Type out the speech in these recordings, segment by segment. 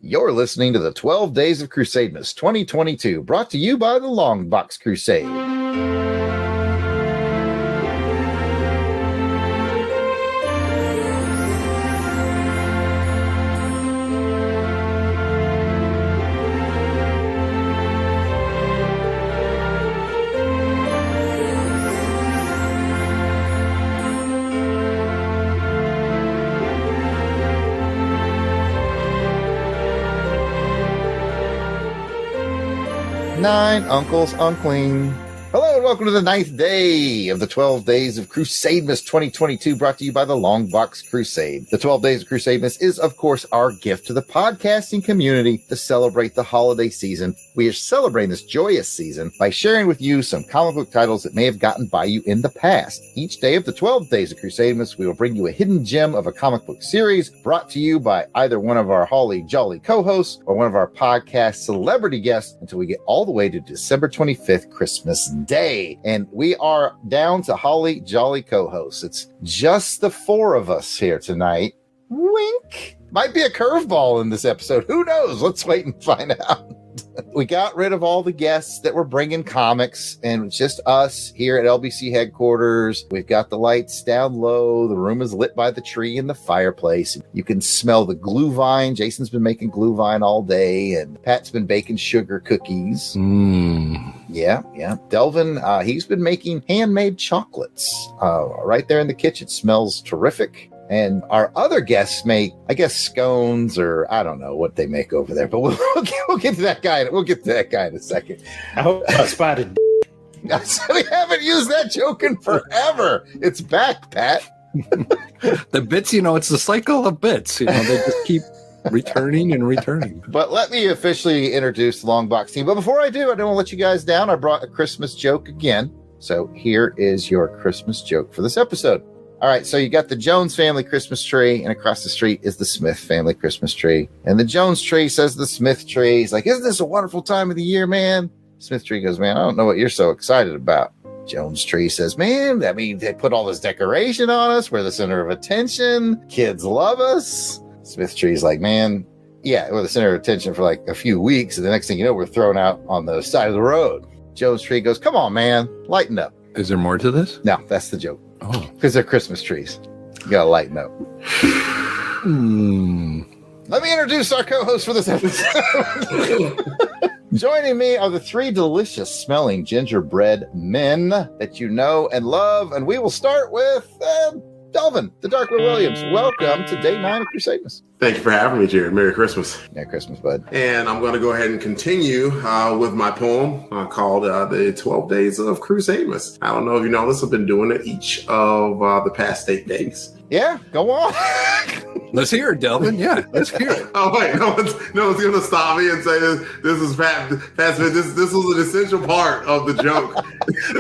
You're listening to the 12 Days of Crusademas 2022, brought to you by the Longbox Crusade. Nine uncles uncling. Hello and welcome to the 9th day of the 12 Days of Crusademas 2022, brought to you by the Longbox Crusade. The 12 Days of Crusademas is, of course, our gift to the podcasting community to celebrate the holiday season. We are celebrating this joyous season by sharing with you some comic book titles that may have gotten by you in the past. Each day of the 12 Days of Crusademas, we will bring you a hidden gem of a comic book series brought to you by either one of our holly jolly co-hosts or one of our podcast celebrity guests until we get all the way to December 25th, Christmas Day. And we are down to holly jolly co-hosts. It's just the four of us here tonight. Wink. Might be a curveball in this episode. Who knows? Let's wait and find out. We got rid of all the guests that were bringing comics, and it's just us here at LBC headquarters. We've got the lights down low. The room is lit by the tree and the fireplace. You can smell the glue vine. Jason's been making glue vine all day, and Pat's been baking sugar cookies. Yeah. Delvin, he's been making handmade chocolates right there in the kitchen. Smells terrific. And our other guests make, I guess, scones, or I don't know what they make over there. But we'll get to that guy. We'll get to that guy in a second. I hope I spotted. We haven't used that joke in forever. It's back, Pat. The bits, it's the cycle of bits. They just keep returning and returning. But let me officially introduce the Longbox team. But before I do, I don't want to let you guys down. I brought a Christmas joke again. So here is your Christmas joke for this episode. All right, so you got the Jones family Christmas tree, and across the street is the Smith family Christmas tree. And the Jones tree says to the Smith tree, he's like, isn't this a wonderful time of the year, man? Smith tree goes, man, I don't know what you're so excited about. Jones tree says, man, I mean, they put all this decoration on us. We're the center of attention. Kids love us. Smith tree's like, man, yeah, we're the center of attention for like a few weeks. And the next thing you know, we're thrown out on the side of the road. Jones tree goes, come on, man, lighten up. Is there more to this? No, that's the joke. Oh, because they're Christmas trees. You gotta lighten up. Let me introduce our co-host for this episode. Joining me are the three delicious smelling gingerbread men that you know and love. And we will start with Delvin, the Darkwood Williams. Welcome to day 9 of Crusademas. Thank you for having me, Jarrod. Merry Christmas. Merry Christmas, bud. And I'm going to go ahead and continue with my poem called The 12 Days of Crusademas. I don't know if you know this, I've been doing it each of the past 8 days. Yeah, go on. Let's hear it, Delvin. Yeah, let's hear it. Oh, wait, no one's going to stop me and say this is Pat Smith. This was an essential part of the joke.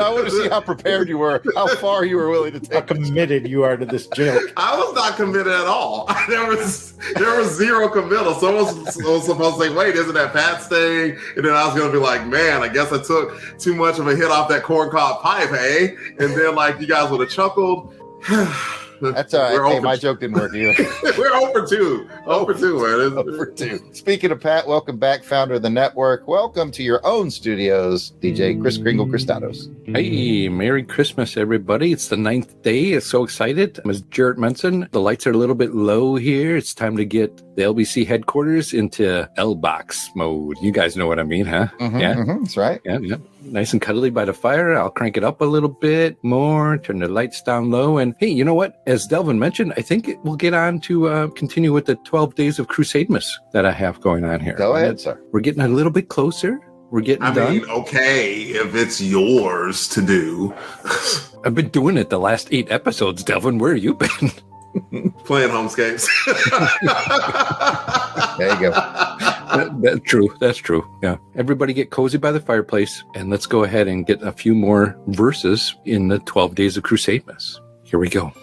I want to see how prepared you were, how far you were willing to take. How committed you are to this joke. I was not committed at all. There was zero committal. Someone was supposed to say, wait, isn't that Pat's thing? And then I was going to be like, man, I guess I took too much of a hit off that corncob pipe, eh? And then you guys would have chuckled. That's all right. Hey, my joke didn't work either. We're 0 for 2. 0 for 2, man. 0 for 2. Speaking of Pat, welcome back, founder of the network. Welcome to your own studios, DJ Chris Kringle Christados. Hey, Merry Christmas, everybody. It's the 9th day. I'm so excited. As Jarrod mentioned, the lights are a little bit low here. It's time to get the LBC headquarters into L-Box mode. You guys know what I mean, huh? That's right. Yeah. Nice and cuddly by the fire. I'll crank it up a little bit more, turn the lights down low. And hey, you know what? As Delvin mentioned, I think we'll get on to continue with the 12 Days of Crusademas that I have going on here. Go ahead, sir. We're getting a little bit closer. We're getting done. I mean, okay, if it's yours to do. I've been doing it the last 8 episodes, Delvin. Where have you been? Playing Homescapes. There you go. That's true. Yeah. Everybody get cozy by the fireplace, and let's go ahead and get a few more verses in the 12 Days of Crusademas. Here we go.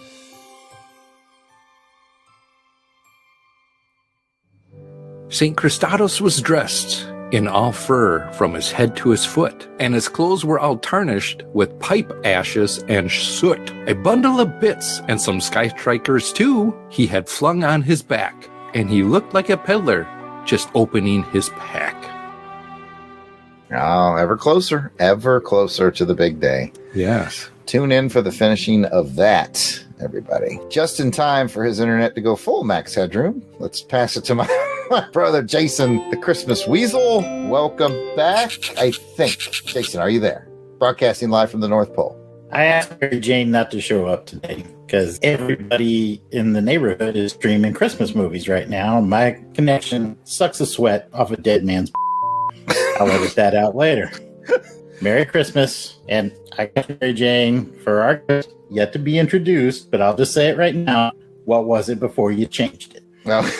St. Christados was dressed in all fur from his head to his foot, and his clothes were all tarnished with pipe ashes and soot. A bundle of bits and some sky strikers too he had flung on his back, and he looked like a peddler just opening his pack. Oh, ever closer to the big day. Yes. Tune in for the finishing of that, everybody. Just in time for his internet to go full max headroom. Let's pass it to my brother, Jason, the Christmas Weasel. Welcome back, I think. Jason, are you there? Broadcasting live from the North Pole. I asked Mary Jane not to show up today because everybody in the neighborhood is streaming Christmas movies right now. My connection sucks the sweat off a dead man's. I'll edit that out later. Merry Christmas, and I got Mary Jane for our guest, yet to be introduced, but I'll just say it right now. What was it before you changed it? Well,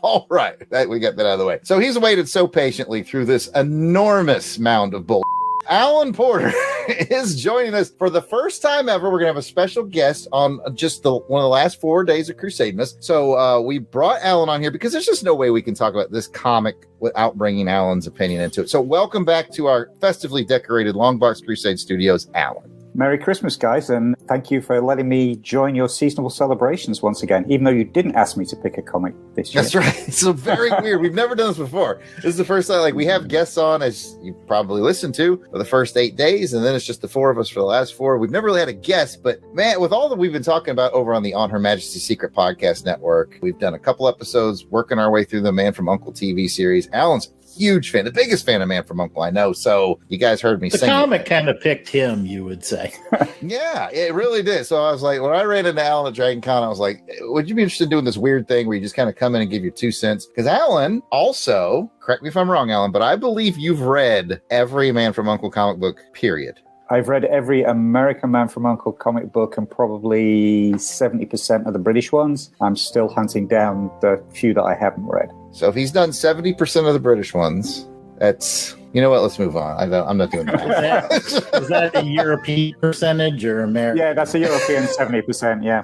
all right. We got that out of the way. So he's waited so patiently through this enormous mound of bull. Alan Porter is joining us for the first time ever. We're going to have a special guest on just one of the last 4 days of Crusademas. So we brought Alan on here because there's just no way we can talk about this comic without bringing Alan's opinion into it. So welcome back to our festively decorated Longbox Crusade Studios, Alan. Merry Christmas, guys, and thank you for letting me join your seasonal celebrations once again, even though you didn't ask me to pick a comic this year. That's right. It's so very weird. We've never done this before. This is the first time, like, we have guests on, as you probably listened to, for the first 8 days, and then it's just the four of us for the last 4. We've never really had a guest, but, man, with all that we've been talking about over on the On Her Majesty's Secret Podcast Network, we've done a couple episodes working our way through the Man from U.N.C.L.E. TV series. Alan's huge fan, the biggest fan of Man from U.N.C.L.E. I know, so you guys heard me the sing. The comic kind of picked him, you would say. Yeah, it really did. So I was like, when I ran into Alan at Dragon Con, I was like, would you be interested in doing this weird thing where you just kind of come in and give your 2 cents? Because Alan also, correct me if I'm wrong, Alan, but I believe you've read every Man from U.N.C.L.E. comic book, period. I've read every American Man from U.N.C.L.E. comic book and probably 70% of the British ones. I'm still hunting down the few that I haven't read. So if he's done 70% of the British ones, that's, you know what, let's move on. I'm not doing that. Is that a European percentage or American? Yeah, that's a European 70%, yeah.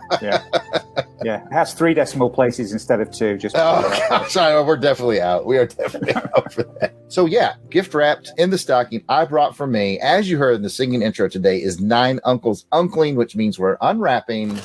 Yeah, it has 3 decimal places instead of 2. Just gosh, we're definitely out. We are definitely out for that. So yeah, gift wrapped in the stocking I brought for me, as you heard in the singing intro today, is 9 Uncles Uncling, which means we're unwrapping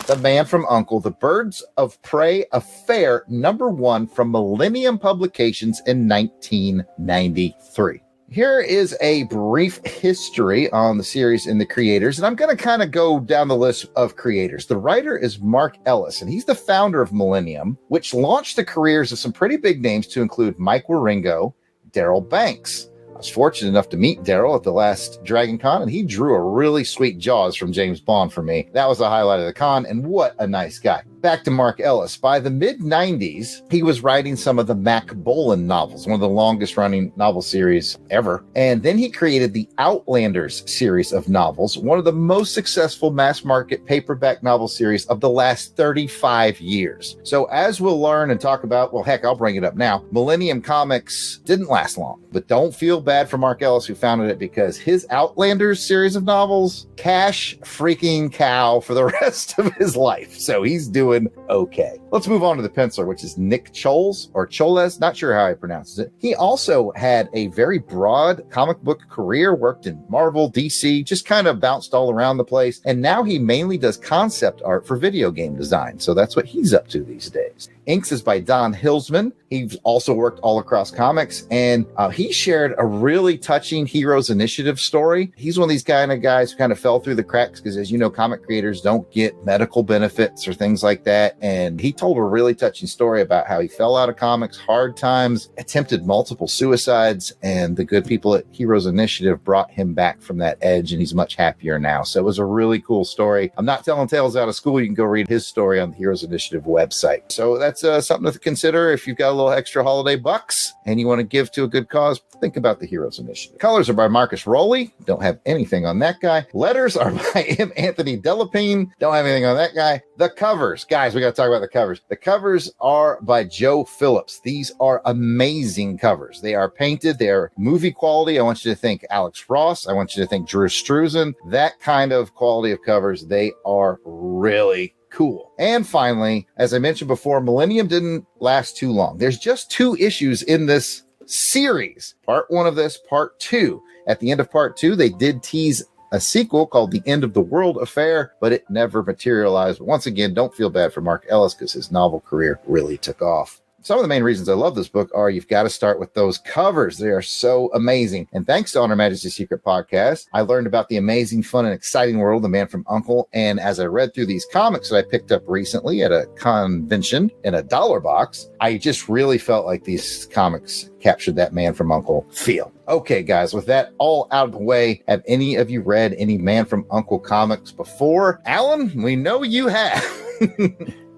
The Man from U.N.C.L.E., The Birds of Prey Affair, #1 from Millennium Publications in 1993. Here is a brief history on the series and the creators, and I'm going to kind of go down the list of creators. The writer is Mark Ellis, and he's the founder of Millennium, which launched the careers of some pretty big names to include Mike Wieringo, Daryl Banks. I was fortunate enough to meet Daryl at the last Dragon Con, and he drew a really sweet Jaws from James Bond for me. That was the highlight of the con, and what a nice guy. Back to Mark Ellis. By the mid-90s, he was writing some of the Mac Bolan novels, one of the longest-running novel series ever. And then he created the Outlanders series of novels, one of the most successful mass-market paperback novel series of the last 35 years. So as we'll learn and talk about, well, heck, I'll bring it up now, Millennium Comics didn't last long. But don't feel bad for Mark Ellis, who founded it, because his Outlanders series of novels, cash freaking cow for the rest of his life. So he's doing okay. Let's move on to the penciler, which is Nick Choles, or Choles, not sure how he pronounces it. He also had a very broad comic book career, worked in Marvel, DC, just kind of bounced all around the place. And now he mainly does concept art for video game design. So that's what he's up to these days. Inks is by Don Hilsman. He's also worked all across comics, and he shared a really touching Heroes Initiative story. He's one of these kind of guys who kind of fell through the cracks because, as you know, comic creators don't get medical benefits or things like that. And he told a really touching story about how he fell out of comics, hard times, attempted multiple suicides, and the good people at Heroes Initiative brought him back from that edge, and he's much happier now. So it was a really cool story. I'm not telling tales out of school. You can go read his story on the Heroes Initiative website. So that's something to consider if you've got a little extra holiday bucks and you want to give to a good cause. Think about the Heroes Initiative. Colors are by Marcus Rowley. Don't have anything on that guy. Letters are by M. Anthony Delapine. Don't have anything on that guy. The covers, guys, we got to talk about the covers. The covers are by Joe Phillips. These are amazing covers. They are painted. They are movie quality. I want you to think Alex Ross. I want you to think Drew Struzan. That kind of quality of covers. They are really cool. And finally, as I mentioned before, Millennium didn't last too long. There's just 2 issues in this series. Part 1 of this, part 2. At the end of part 2, they did tease a sequel called The End of the World Affair, but it never materialized. But once again, don't feel bad for Mark Ellis because his novel career really took off. Some of the main reasons I love this book are you've got to start with those covers. They are so amazing. And thanks to On Her Majesty's Secret Podcast, I learned about the amazing, fun, and exciting world of the Man from U.N.C.L.E. And as I read through these comics that I picked up recently at a convention in a dollar box, I just really felt like these comics captured that Man from U.N.C.L.E. feel. Okay, guys, with that all out of the way, have any of you read any Man from U.N.C.L.E. comics before? Alan, we know you have.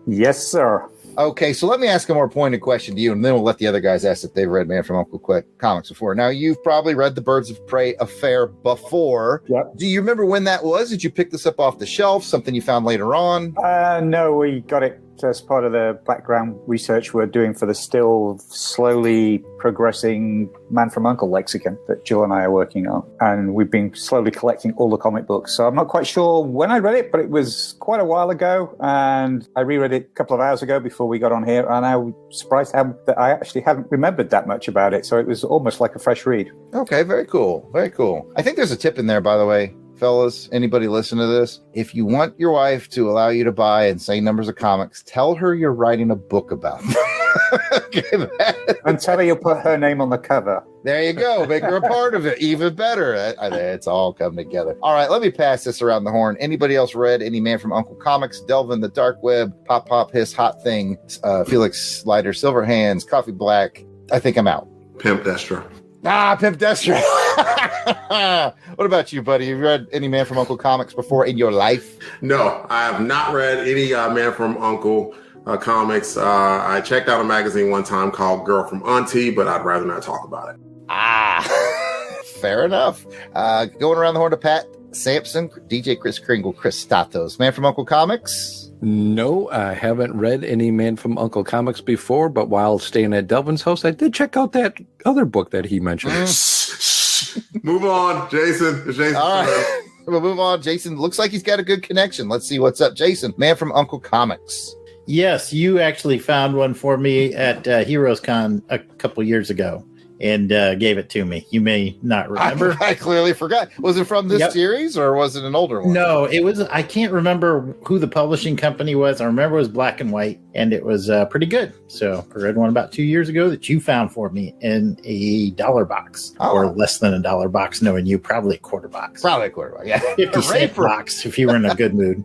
Yes, sir. Okay, so let me ask a more pointed question to you, and then we'll let the other guys ask if they've read Man from U.N.C.L.E. comics before. Now, you've probably read the Birds of Prey affair before. Yep. Do you remember when that was? Did you pick this up off the shelf, something you found later on? No, we got it as part of the background research we're doing for the still slowly progressing Man from U.N.C.L.E. lexicon that Jill and I are working on. And we've been slowly collecting all the comic books. So I'm not quite sure when I read it, but it was quite a while ago. And I reread it a couple of hours ago before we got on here. And I was surprised that I actually hadn't remembered that much about it. So it was almost like a fresh read. Okay, very cool. Very cool. I think there's a tip in there, by the way. Fellas, anybody listen to this? If you want your wife to allow you to buy insane numbers of comics, tell her you're writing a book about them. Okay, and tell her you'll put her name on the cover. There you go. Make her a part of it. Even better. It's all come together. All right, let me pass this around the horn. Anybody else read any Man from U.N.C.L.E. comics? Delve in the dark web. Pop, pop, hiss, hot thing. Felix Slider, Silver Hands, Coffee Black. I think I'm out. Pimp Destra. Pimp Destra. What about you, buddy? Have you read any Man from U.N.C.L.E. comics before in your life? No, I have not read any Man from U.N.C.L.E. comics. I checked out a magazine one time called Girl from Auntie, but I'd rather not talk about it. Fair enough. Going around the horn to Pat Sampson, DJ Chris Kringle, Chris Statos. Man from U.N.C.L.E. comics? No, I haven't read any Man from U.N.C.L.E. comics before, but while staying at Delvin's house, I did check out that other book that he mentioned. Move on, Jason. Jason. All right. We'll move on. Jason looks like he's got a good connection. Let's see what's up. Jason, Man from U.N.C.L.E. comics. Yes, you actually found one for me at Heroes Con a couple years ago and gave it to me. You may not remember. I clearly forgot. Was it from this series or was it an older one? No, it was. I can't remember who the publishing company was. I remember it was black and white, and it was pretty good. So I read one about 2 years ago that you found for me in a dollar box or less than a dollar box, knowing you, probably a quarter box. Probably a quarter box, yeah. 50-cent box if you were in a good mood.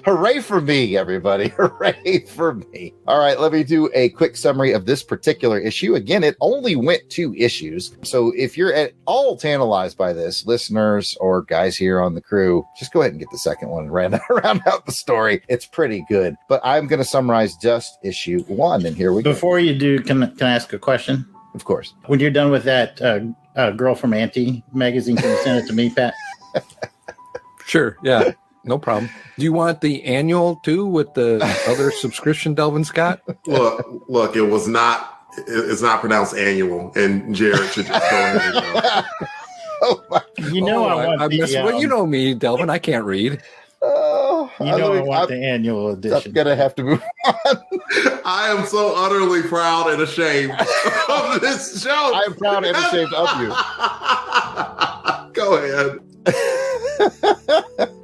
Hooray for me, everybody. Hooray for me. All right, let me do a quick summary of this particular issue. Again, it only went 2 issues. So if you're at all tantalized by this, listeners or guys here on the crew, just go ahead and get the second one and round out the story. It's pretty good. But I'm going to summarize just issue 1, and here we go. Before you do, can I ask a question? Of course. When you're done with that Girl from Auntie magazine, can you send it to me, Pat? Sure, yeah. No problem. Do you want the annual too with the other subscription, Delvin Scott? Look, it's not pronounced annual, and Jarrod should just go ahead and go. Well, you know me, Delvin. I can't read. I want the annual edition. I'm going to have to move on. I am so utterly proud and ashamed of this show. I am proud and ashamed of you. Go ahead.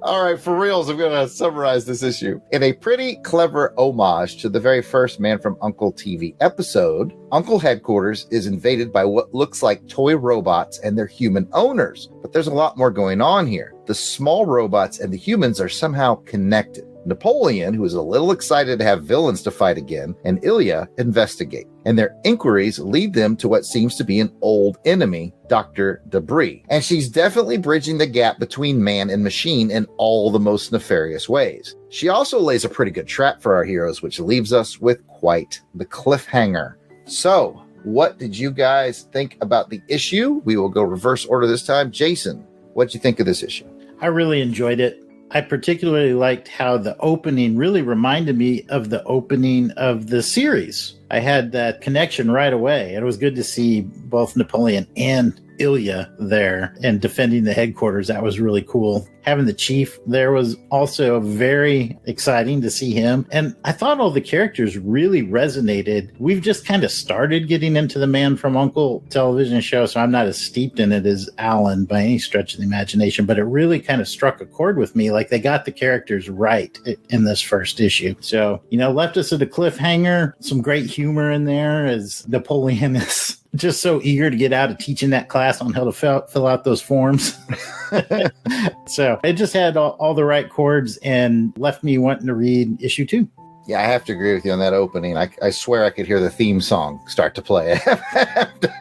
All right, for reals, I'm going to summarize this issue. In a pretty clever homage to the very first Man from U.N.C.L.E. TV episode, U.N.C.L.E. headquarters is invaded by what looks like toy robots and their human owners. But there's a lot more going on here. The small robots and the humans are somehow connected. Napoleon, who is a little excited to have villains to fight again, and Ilya investigate. And their inquiries lead them to what seems to be an old enemy, Dr. Debris. And she's definitely bridging the gap between man and machine in all the most nefarious ways. She also lays a pretty good trap for our heroes, which leaves us with quite the cliffhanger. So, what did you guys think about the issue? We will go reverse order this time. Jason, what did you think of this issue? I really enjoyed it. I particularly liked how the opening really reminded me of the opening of the series. I had that connection right away. It was good to see both Napoleon and Ilya there and defending the headquarters. That was really cool. Having the chief there was also very exciting to see him. And I thought all the characters really resonated. We've just kind of started getting into the Man from U.N.C.L.E. television show, so I'm not as steeped in it as Alan by any stretch of the imagination, but it really kind of struck a chord with me. Like, they got the characters right in this first issue. So, left us at a cliffhanger, some great humor in there as Napoleon is just so eager to get out of teaching that class on how to fill out those forms. So it just had all the right chords and left me wanting to read issue 2. Yeah, I have to agree with you on that opening. I swear I could hear the theme song start to play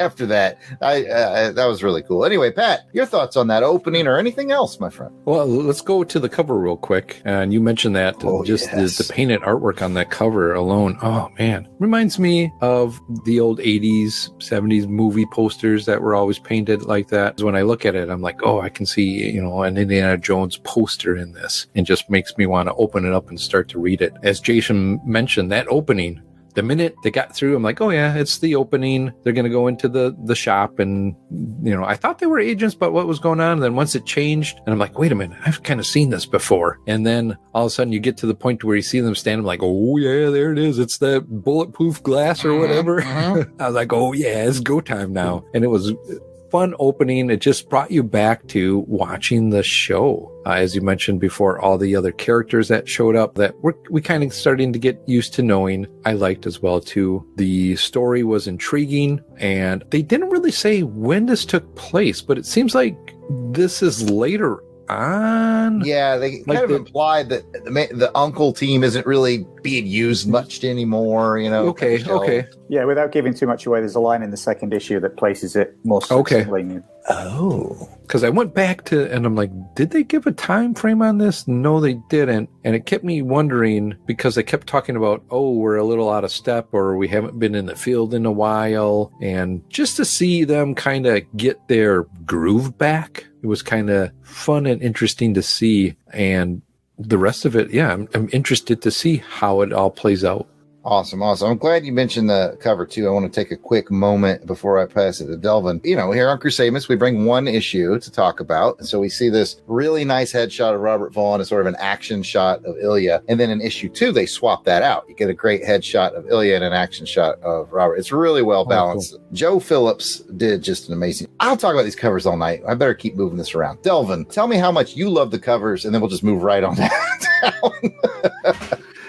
after that. That was really cool. Anyway, Pat, your thoughts on that opening or anything else, my friend? Well, let's go to the cover real quick. And you mentioned that the painted artwork on that cover alone. Oh, man. Reminds me of the old 80s, 70s movie posters that were always painted like that. When I look at it, I'm like, oh, I can see, an Indiana Jones poster in this. And just makes me want to open it up and start to read it. As Jason mentioned, that opening, the minute they got through, I'm like, oh yeah, it's the opening. They're going to go into the shop, and I thought they were agents, but what was going on? And then once it changed, and I'm like, wait a minute, I've kind of seen this before. And then all of a sudden you get to the point where you see them standing, like, oh yeah, there it is. It's that bulletproof glass or whatever. I was like, oh yeah, it's go time now. And it was fun opening. It just brought you back to watching the show. As you mentioned before, all the other characters that showed up that we kind of starting to get used to knowing. I liked as well too. The story was intriguing, and they didn't really say when this took place, but it seems like this is later on. Yeah, they kind of implied that the Uncle team isn't really being used much anymore, Okay. Yeah, without giving too much away, there's a line in the second issue that places it more succinctly. Oh. Because I went back and I'm like, did they give a time frame on this? No, they didn't. And it kept me wondering, because they kept talking about, oh, we're a little out of step, or we haven't been in the field in a while. And just to see them kind of get their groove back, it was kind of fun and interesting to see. And the rest of it, yeah, I'm interested to see how it all plays out. Awesome. I'm glad you mentioned the cover, too. I want to take a quick moment before I pass it to Delvin. Here on Crusademas, we bring one issue to talk about. And so we see this really nice headshot of Robert Vaughn as sort of an action shot of Ilya. And then in issue 2, they swap that out. You get a great headshot of Ilya and an action shot of Robert. It's really well balanced. Cool. Joe Phillips did just an amazing. I'll talk about these covers all night. I better keep moving this around. Delvin, tell me how much you love the covers, and then we'll just move right on down.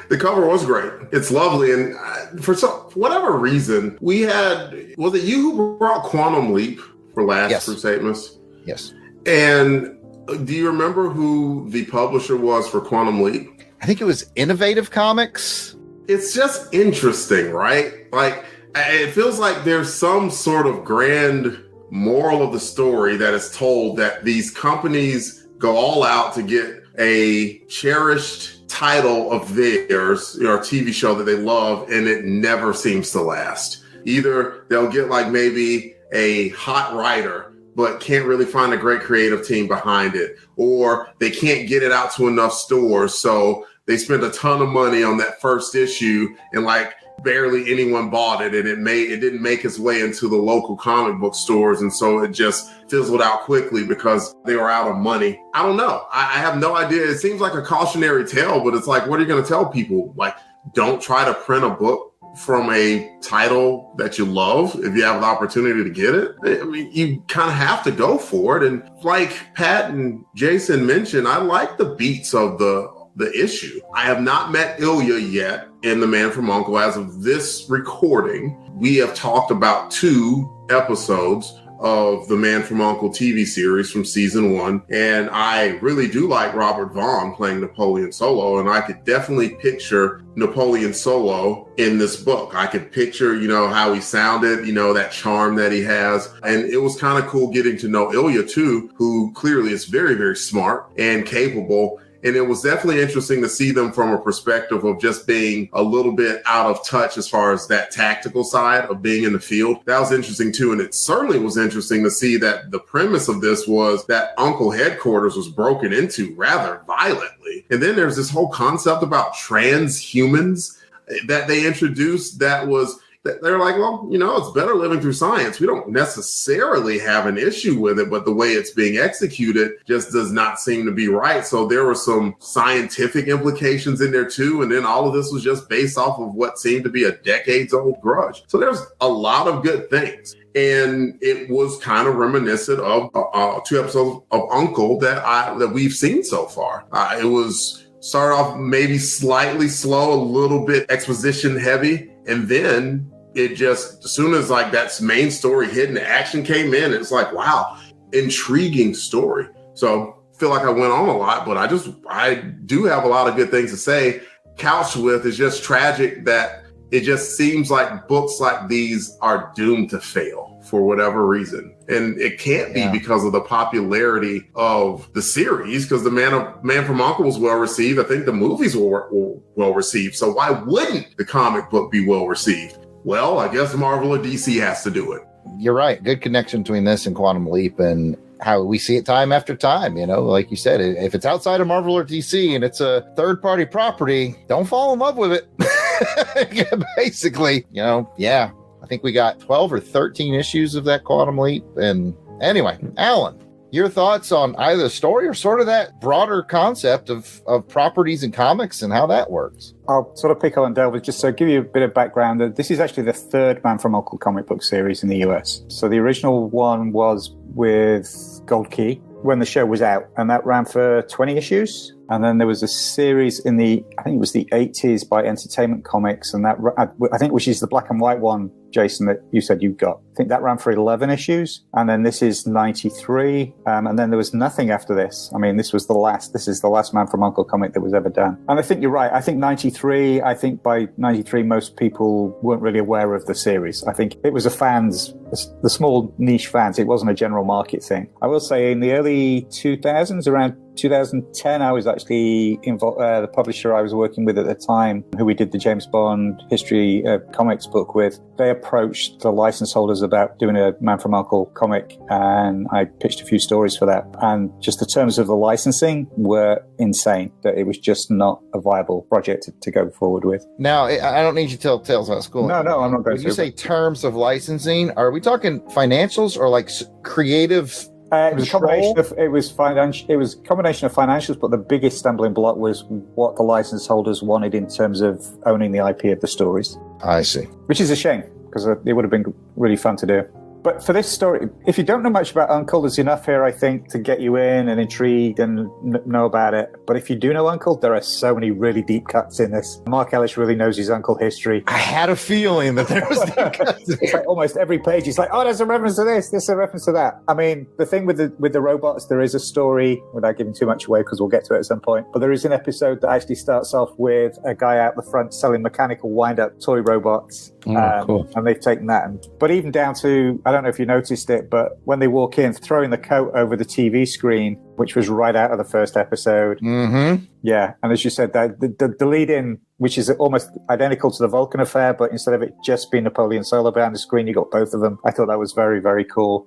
The cover was great. It's lovely. And for whatever reason, we had, was it you who brought Quantum Leap for last Crusademas? Yes. And do you remember who the publisher was for Quantum Leap? I think it was Innovative Comics. It's just interesting, right? Like, it feels like there's some sort of grand moral of the story that is told that these companies go all out to get a cherished title of theirs, or TV show that they love, and it never seems to last. Either they'll get like maybe a hot writer, but can't really find a great creative team behind it, or they can't get it out to enough stores, so they spend a ton of money on that first issue and like barely anyone bought it, and it didn't make its way into the local comic book stores, and so it just fizzled out quickly because they were out of money. I don't know. I have no idea. It seems like a cautionary tale, but it's like, what are you going to tell people? Like, don't try to print a book from a title that you love if you have the opportunity to get it. I mean, you kind of have to go for it. And like Pat and Jason mentioned, I like the beats of the issue. I have not met Ilya yet in The Man from U.N.C.L.E. As of this recording, we have talked about 2 episodes of the Man from U.N.C.L.E. TV series from season 1. And I really do like Robert Vaughn playing Napoleon Solo. And I could definitely picture Napoleon Solo in this book. I could picture, how he sounded, that charm that he has. And it was kind of cool getting to know Ilya too, who clearly is very, very smart and capable. And it was definitely interesting to see them from a perspective of just being a little bit out of touch as far as that tactical side of being in the field. That was interesting too. And it certainly was interesting to see that the premise of this was that Uncle headquarters was broken into rather violently. And then there's this whole concept about transhumans that they introduced that was they're like, well, it's better living through science. We don't necessarily have an issue with it, but the way it's being executed just does not seem to be right. So there were some scientific implications in there too. And then all of this was just based off of what seemed to be a decades old grudge. So there's a lot of good things. And it was kind of reminiscent of 2 episodes of U.N.C.L.E. that we've seen so far. It was started off maybe slightly slow, a little bit exposition heavy, and then it just, as soon as like that main story hit and the action came in, it's like, wow, intriguing story. So I feel like I went on a lot, but I do have a lot of good things to say. Couched with, it's just tragic that it just seems like books like these are doomed to fail for whatever reason. And it can't be because of the popularity of the series, because the Man from U.N.C.L.E. was well received. I think the movies were well received. So why wouldn't the comic book be well received? Well, I guess Marvel or DC has to do it. You're right. Good connection between this and Quantum Leap and how we see it time after time. Like you said, if it's outside of Marvel or DC and it's a third-party property, don't fall in love with it. Basically, I think we got 12 or 13 issues of that Quantum Leap. And anyway, Alan, your thoughts on either the story or sort of that broader concept of properties and comics and how that works? I'll sort of pick up and delve just to give you a bit of background. This is actually the third Man from U.N.C.L.E. comic book series in the US. So the original one was with Gold Key when the show was out, and that ran for 20 issues. And then there was a series in I think it was the 80s by Entertainment Comics, and that, I think, which is the black and white one, Jason, that you said you got. I think that ran for 11 issues. And then this is 93. And then there was nothing after this. I mean, this is the last Man from U.N.C.L.E. comic that was ever done. And I think you're right. I think by 93, most people weren't really aware of the series. I think it was the small niche fans. It wasn't a general market thing. I will say in the early 2000s, around 2010, I was actually involved. The publisher I was working with at the time, who we did the James Bond history comics book with, they approached the license holders about doing a Man from U.N.C.L.E. comic, and I pitched a few stories for that. And just the terms of the licensing were insane, that it was just not a viable project to go forward with. Now, I don't need you to tell tales about school. No, I'm not going to. When you say terms of licensing, are we talking financials or like creative? It was a combination of financials, but the biggest stumbling block was what the license holders wanted in terms of owning the IP of the stories. I see. Which is a shame, because it would have been really fun to do. But for this story, if you don't know much about U.N.C.L.E., there's enough here, I think, to get you in and intrigued and know about it. But if you do know U.N.C.L.E., there are so many really deep cuts in this. Mark Ellis really knows his U.N.C.L.E. history. I had a feeling that there was deep cuts. It's like almost every page, he's like, oh, there's a reference to this, there's a reference to that. I mean, the thing with the robots, there is a story, without giving too much away, because we'll get to it at some point, but there is an episode that actually starts off with a guy out the front selling mechanical wind-up toy robots. Cool. And they've taken that. But even down to, I don't know if you noticed it, but when they walk in, throwing the coat over the TV screen, which was right out of the first episode. Mm-hmm. Yeah. And as you said, that the lead in, which is almost identical to the Vulcan affair, but instead of it just being Napoleon Solo behind the screen, you got both of them. I thought that was very, very cool.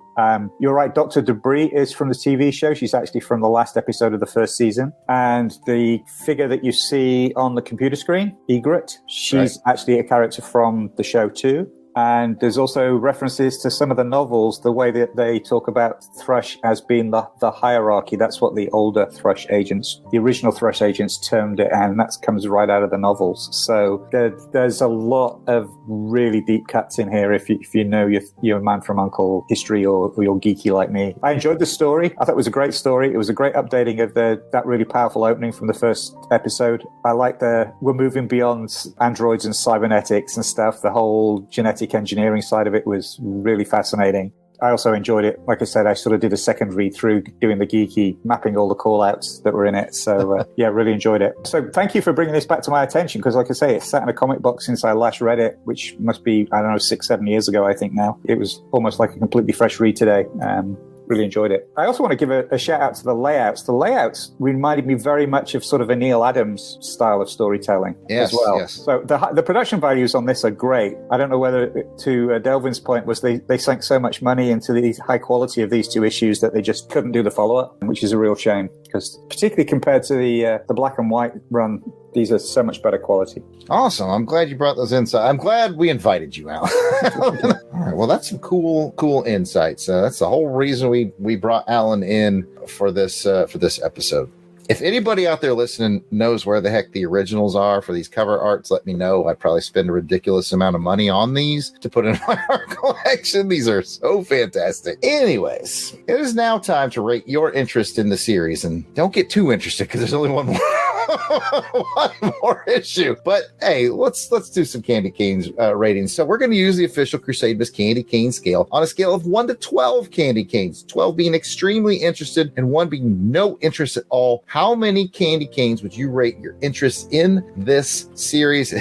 You're right. Dr. Debris is from the TV show. She's actually from the last episode of the first season. And the figure that you see on the computer screen, Egret, she's actually a character from the show too. And there's also references to some of the novels, the way that they talk about Thrush as being the hierarchy. That's what the older Thrush agents, the original Thrush agents termed it, and that comes right out of the novels. So there's a lot of really deep cuts in here if you know your Man from U.N.C.L.E. history or you're geeky like me. I enjoyed the story. I thought it was a great story. It was a great updating of that really powerful opening from the first episode. I like we're moving beyond androids and cybernetics and stuff. The whole genetic engineering side of it was really fascinating. I also enjoyed it. Like I said, I sort of did a second read through doing the geeky, mapping all the call outs that were in it. So yeah, really enjoyed it. So thank you for bringing this back to my attention, because like I say, it's sat in a comic box since I last read it, which must be, 6-7 years ago, I think now. It was almost like a completely fresh read today. really enjoyed it. I also want to give a shout out to the layouts. The layouts reminded me very much of sort of a Neil Adams style of storytelling as well. Yes. So the production values on this are great. I don't know whether, to Delvin's point, was they sank so much money into the high quality of these two issues that they just couldn't do the follow-up, which is a real shame, because particularly compared to the black and white run, these are so much better quality. Awesome. I'm glad you brought those insights. I'm glad we invited you out. All right. Well, that's some cool insights. That's the whole reason we brought Alan in for this episode. If anybody out there listening knows where the heck the originals are for these cover arts, let me know. I'd probably spend a ridiculous amount of money on these to put in my art collection. These are so fantastic. Anyways, it is now time to rate your interest in the series. And don't get too interested because there's only one more. One more issue. But hey, let's do some candy canes ratings. So we're going to use the official Crusademas candy cane scale on a scale of 1 to 12 candy canes, 12 being extremely interested and 1 being no interest at all. How many candy canes would you rate your interest in this series?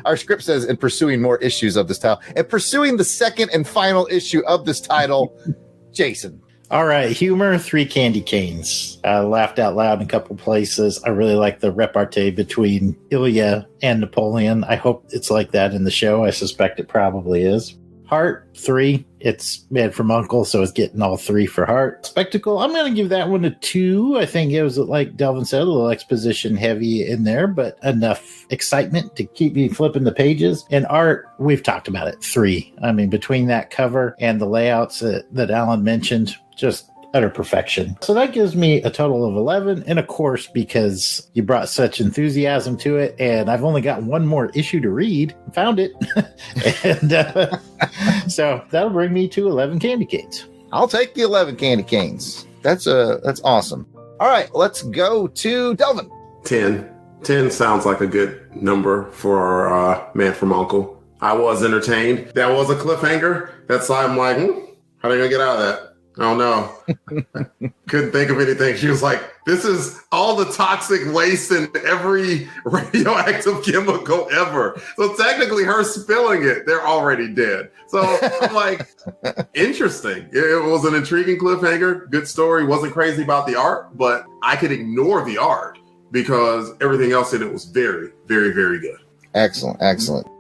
Our script says in pursuing more issues of this title and pursuing the second and final issue of this title. Jason. All right, humor, 3 candy canes. I laughed out loud in a couple places. I really like the repartee between Ilya and Napoleon. I hope it's like that in the show. I suspect it probably is. Heart, 3. It's Man from U.N.C.L.E, so it's getting all 3 for Heart. Spectacle, I'm going to give that one a 2. I think it was, like Delvin said, a little exposition heavy in there, but enough excitement to keep me flipping the pages. And art, we've talked about it, 3. I mean, between that cover and the layouts that Alan mentioned, just utter perfection. So that gives me a total of 11. And of course, because you brought such enthusiasm to it, and I've only got one more issue to read, found it. And so that'll bring me to 11 candy canes. I'll take the 11 candy canes. That's awesome. All right, let's go to Delvin. 10. 10 sounds like a good number for Man from U.N.C.L.E. I was entertained. That was a cliffhanger. That's why I'm like, how are they going to get out of that? I don't know. Couldn't think of anything. She was like, this is all the toxic waste in every radioactive chemical ever. So technically her spilling it, they're already dead. So I'm like, interesting. It was an intriguing cliffhanger. Good story. Wasn't crazy about the art, but I could ignore the art because everything else in it was very, very, very good. Excellent.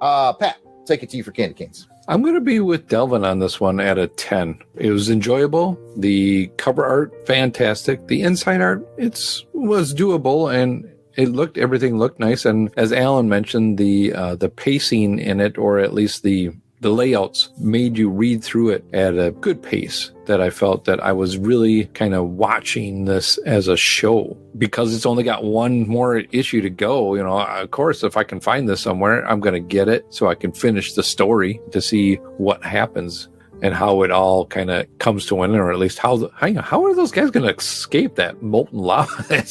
Pat, take it to you for candy canes. I'm going to be with Delvin on this one at a 10. It was enjoyable. The cover art, fantastic. The inside art, was doable, and everything looked nice. And as Alan mentioned, the pacing in it, or at least the layouts, made you read through it at a good pace, that I felt that I was really kind of watching this as a show, because it's only got one more issue to go. You know, of course, if I can find this somewhere, I'm going to get it so I can finish the story to see what happens and how it all kind of comes to an end, or at least how are those guys going to escape that molten lava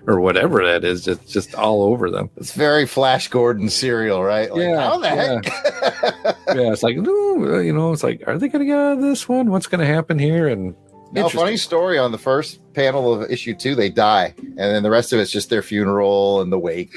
or whatever that is, just all over them. It's very Flash Gordon serial, right? Like, yeah. How the heck? Yeah, it's like, it's like, are they going to get out of this one? What's going to happen here? And no, funny story, on the first panel of issue 2, they die, and then the rest of it's just their funeral and the wake.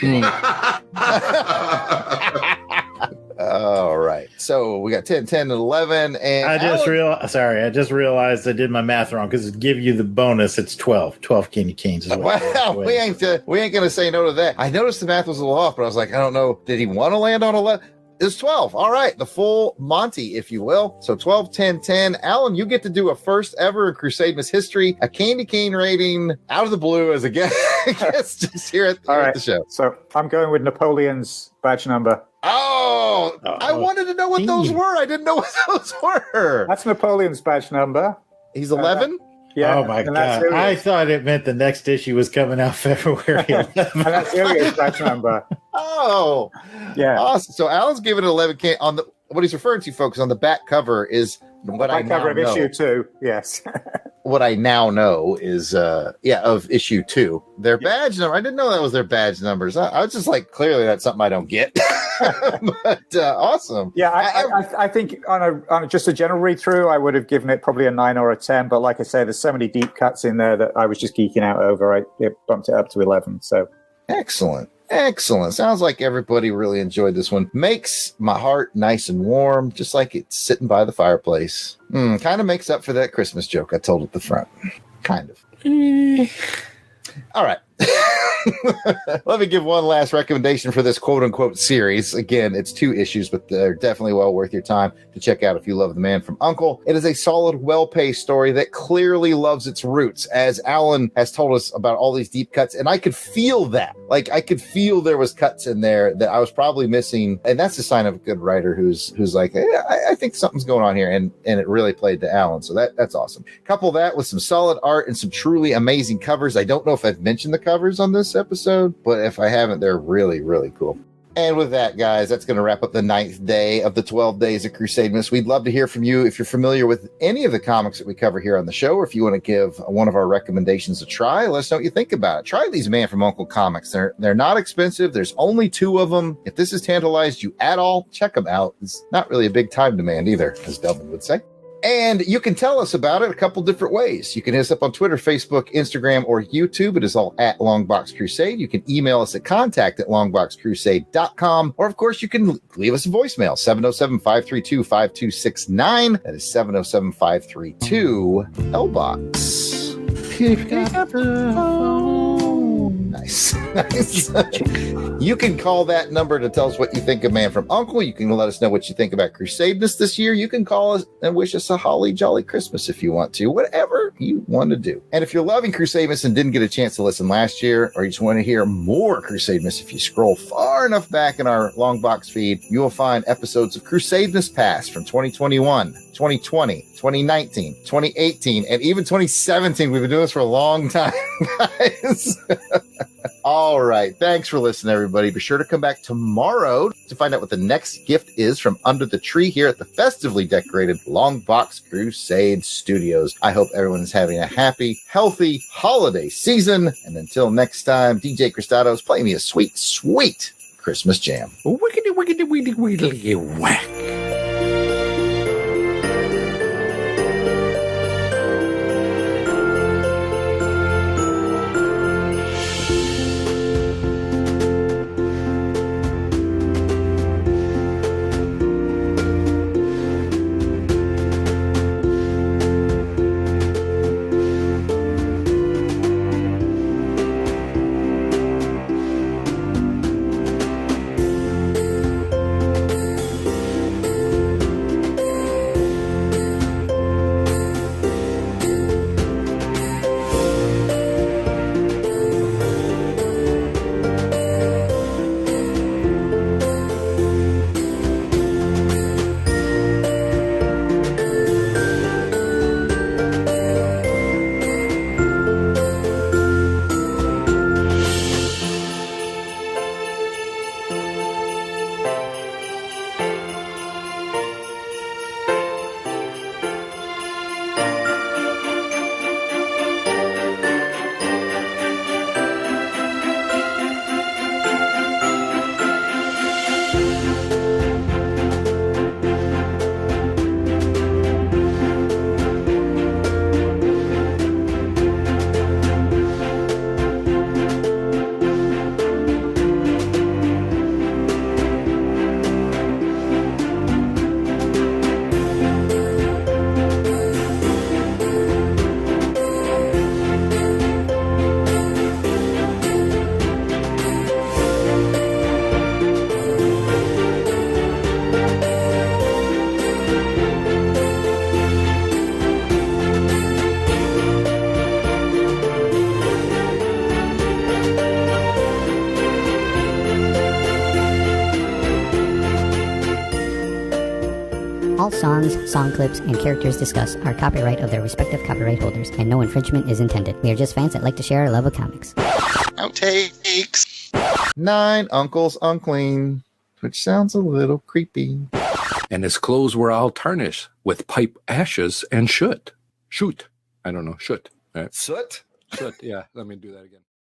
All right, so we got 10, 10, and 11, and I just realized I did my math wrong, because to give you the bonus, it's 12 candy canes. Well, we ain't gonna say no to that. I noticed the math was a little off, but I was like, I don't know, did he want to land on 11? It's 12. All right, the full Monty, if you will. So 12, 10, 10. Alan, you get to do a first ever in Crusademas history, a candy cane rating out of the blue as a guest just here at the show. So I'm going with Napoleon's badge number. Oh, I wanted to know what those were. I didn't know what those were. That's Napoleon's badge number. He's 11? Yeah. Oh, my God. I thought it meant the next issue was coming out February 11th. And that's Ilya's badge number. Oh. Yeah. Awesome. So Alan's giving it 11 can on the, what he's referring to, folks, on the back cover is what I now know. Back cover of issue 2, yes. What I now know is, of issue 2. Their badge number, I didn't know that was their badge numbers. I was just like, clearly that's something I don't get. But awesome. Yeah, I think on just a general read through, I would have given it probably a 9 or a 10. But like I say, there's so many deep cuts in there that I was just geeking out over. It bumped it up to 11. So excellent. Excellent. Sounds like everybody really enjoyed this one. Makes my heart nice and warm, just like it's sitting by the fireplace. Kind of makes up for that Christmas joke I told at the front. Kind of. All right. Let me give one last recommendation for this quote-unquote series. Again, it's 2 issues, but they're definitely well worth your time to check out if you love The Man from U.N.C.L.E. It is a solid, well-paced story that clearly loves its roots, as Alan has told us about all these deep cuts, and I could feel that. Like, I could feel there was cuts in there that I was probably missing, and that's a sign of a good writer who's like, hey, I think something's going on here, and it really played to Alan, so that's awesome. Couple that with some solid art and some truly amazing covers. I don't know if I've mentioned the covers on this episode, but if I haven't, they're really, really cool. And with that, guys, that's going to wrap up the 9th day of the 12 Days of Crusademas. We'd love to hear from you if you're familiar with any of the comics that we cover here on the show, or if you want to give one of our recommendations a try, let us know what you think about it. Try these Man from U.N.C.L.E. comics. They're not expensive. There's only 2 of them. If this has tantalized you at all, check them out. It's not really a big time demand either, as Delvin would say. And you can tell us about it a couple different ways. You can hit us up on Twitter, Facebook, Instagram, or YouTube. It is all at Longbox Crusade. You can email us at contact@longboxcrusade.com. Or, of course, you can leave us a voicemail, 707-532-5269. That is 707-532-LBOX. Pick up the phone. Nice. You can call that number to tell us what you think of Man from U.N.C.L.E. You can let us know what you think about Crusademas this year. You can call us and wish us a holly jolly Christmas if you want to. Whatever you want to do. And if you're loving Crusademas and didn't get a chance to listen last year, or you just want to hear more Crusademas, if you scroll far enough back in our Longbox feed, you will find episodes of Crusademas Past from 2021, 2020, 2019, 2018, and even 2017. We've been doing this for a long time, guys. All right. Thanks for listening, everybody. Be sure to come back tomorrow to find out what the next gift is from under the tree here at the festively decorated Longbox Crusade Studios. I hope everyone is having a happy, healthy holiday season. And until next time, DJ Cristados, play me a sweet, sweet Christmas jam. Wiggity, wiggity, wiggity, wiggity, whack. All songs, song clips, and characters discussed are copyright of their respective copyright holders, and no infringement is intended. We are just fans that like to share our love of comics. Outtakes. 9 uncles unclean, which sounds a little creepy. And his clothes were all tarnished with pipe ashes and shoot. I don't know, shoot. Soot? Shoot, yeah, let me do that again.